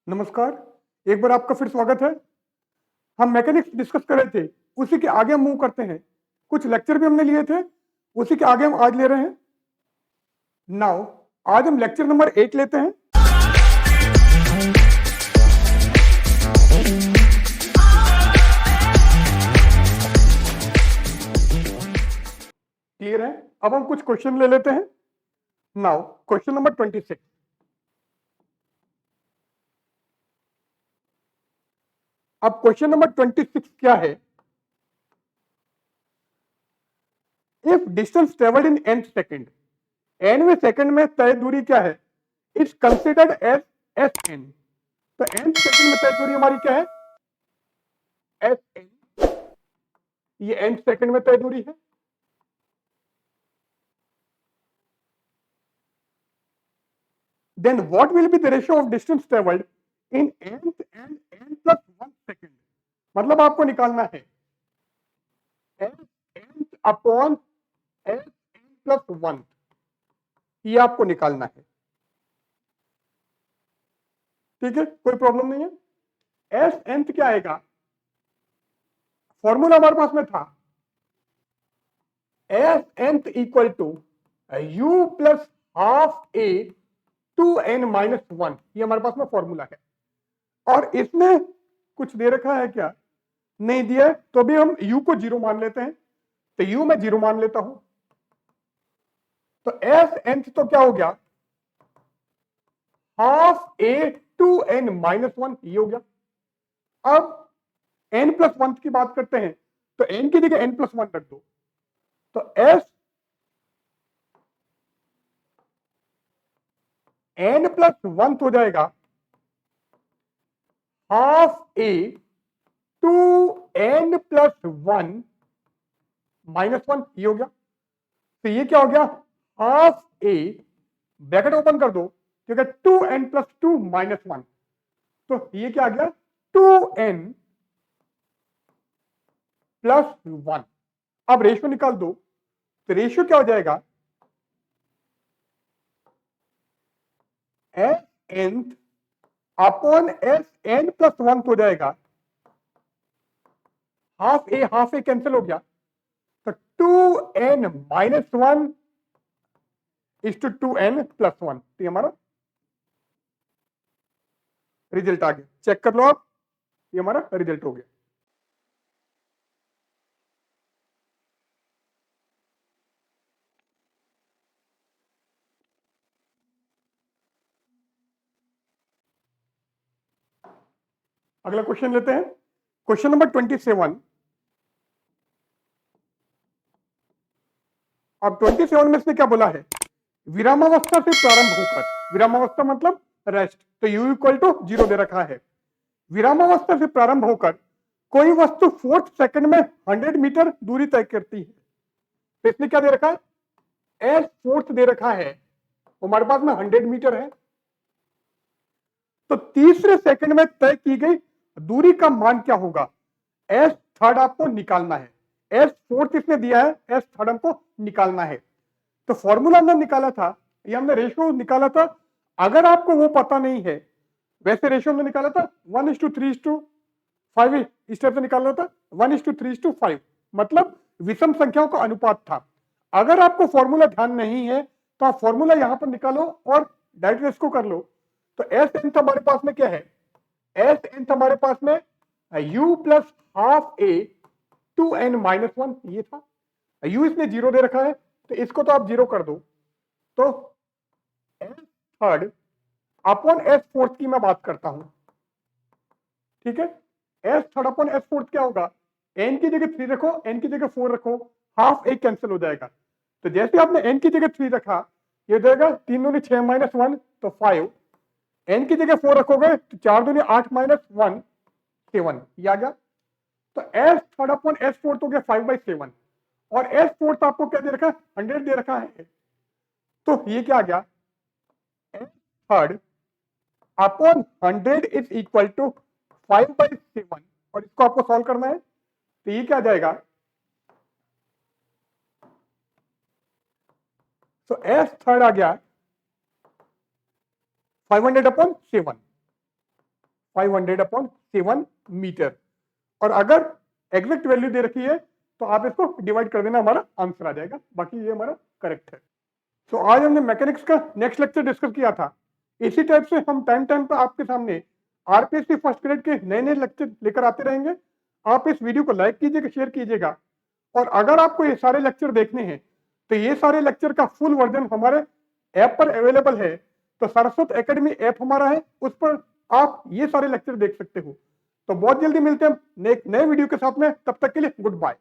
नमस्कार। एक बार आपका फिर स्वागत है। हम मैकेनिक्स डिस्कस कर रहे थे, उसी के आगे हम मूव करते हैं। कुछ लेक्चर भी हमने लिए थे, उसी के आगे हम आज ले रहे हैं। नाउ आज हम लेक्चर नंबर 8 लेते हैं। क्लियर है? अब हम कुछ क्वेश्चन ले लेते हैं। Now question number 26। अब क्वेश्चन नंबर 26 क्या है? If distance travelled in nth second, nवें सेकंड में तय दूरी क्या है? It's considered as S N. तो nth सेकंड में तय दूरी हमारी क्या है? S N. ये nth सेकंड में तय दूरी है। Then what will be the ratio of distance traveled in nth and n plus 1 second? मतलब आपको निकालना है nth upon s n plus 1, ये आपको निकालना है। ठीक है, कोई प्रॉब्लम नहीं है। s nth क्या आएगा? फॉर्मूला हमारे पास में था s nth equal to u plus half a 2n minus 1, ये हमारे पास में फॉर्मूला है। और इसमें कुछ दे रखा है क्या? नहीं दिया है, तो अभी हम u को 0 मान लेते हैं। तो u मैं 0 मान लेता हूं। तो s nth तो क्या हो गया? हाफ a 2n माइनस 1, ये हो गया। अब n प्लस 1 की बात करते हैं, तो n की जगह n प्लस 1 रख दो। तो s n प्लस 1 हो जाएगा half a 2n plus 1 minus 1, ये हो गया। तो ये क्या हो गया? हाफ a, ब्रैकेट ओपन कर दो, क्योंकि 2n प्लस 2 माइनस 1, तो ये क्या आ गया? 2n plus 1। अब रेशियो निकाल दो, तो रेशियो क्या हो जाएगा? S nth upon S n plus 1 हो जाएगा। हाफ ए कैंसिल हो गया, तो 2n minus 1 is to 2n plus 1, तो हमारा रिजल्ट आ गया। चेक कर लो आप, ये हमारा रिजल्ट हो गया। अगला क्वेश्चन लेते हैं, क्वेश्चन नंबर 27। अब 27 में इसने क्या बोला है? विरामावस्था से प्रारंभ होकर, विरामावस्था मतलब रेस्ट, तो u इक्वल टू 0 दे रखा है। विरामावस्था से प्रारंभ होकर कोई वस्तु 4th सेकंड में 100 मीटर दूरी तय करती है। तो इसने क्या दे रखा है? एस 4th दे रखा है, हमारे पास में 100 मीटर है। तो तीसरे सेकंड में तय की गई दूरी का मान क्या होगा? एस थर्ड आपको निकालना है। एस 4th इसने दिया है, एस थर्ड हमको निकालना है। तो फॉर्मूला हमने निकाला था, ये हमने रेशियो निकाला था। अगर आपको वो पता नहीं है, वैसे रेशियो हमने निकाला था 1:3:5, इस टाइप से निकालना था 1:3:5, मतलब विषम संख्याओं का अनुपात था। अगर आपको फॉर्मूला ध्यान नहीं है, तो आप फॉर्मूला यहां पर निकालो और डायरेक्ट इसको कर लो। तो एस nth हमारे पास में क्या है? एस nth हमारे पास में u plus half a 2n minus 1, ये था। u इसने 0 दे रखा है, तो इसको तो आप 0 कर दो। तो S third upon S fourth की मैं बात करता हूं। ठीक है, S third upon S fourth क्या होगा? n की जगह 3 रखो, n की जगह 4 रखो, हाफ एक कैंसिल हो जाएगा। तो जैसे आपने n की जगह 3 रखा, ये जाएगा 3 दूनी 6 माइनस 1, तो 5। n की जगह 4 रखोगे तो 4 दूनी 8 माइनस 1 7, ये आ गया। तो S third upon S fourth हो गया 5/7, और एस फोर्थ आपको क्या दे रखा है? 100 दे रखा है। तो ये क्या आ गया? S third upon 100 is equal to 5/7, और इसको आपको सॉल्व करना है। तो ये क्या आ जाएगा? तो एस थर्ड आ गया 500/7। 500/7 मीटर। और अगर एग्जैक्ट वैल्यू दे रखी है तो आप इसको डिवाइड कर देना, हमारा आंसर आ जाएगा। बाकी ये हमारा करेक्ट है। तो आज हमने मैकेनिक्स का नेक्स्ट लेक्चर डिस्कस किया था। इसी टाइप से हम टाइम टाइम पर आपके सामने आरपीएससी फर्स्ट ग्रेड के नए नए लेक्चर लेकर आते रहेंगे। आप इस वीडियो को लाइक कीजिएगा, शेयर कीजिएगा, और अगर आपको ये सारे लेक्चर देखने हैं तो ये सारे लेक्चर का फुल वर्जन हमारे ऐप पर अवेलेबल है। तो सरस्वत एकेडमी ऐप हमारा है, उस पर आप ये सारे लेक्चर देख सकते हो। तो बहुत जल्दी मिलते हैं नए वीडियो के साथ में, तब तक के लिए गुड बाय।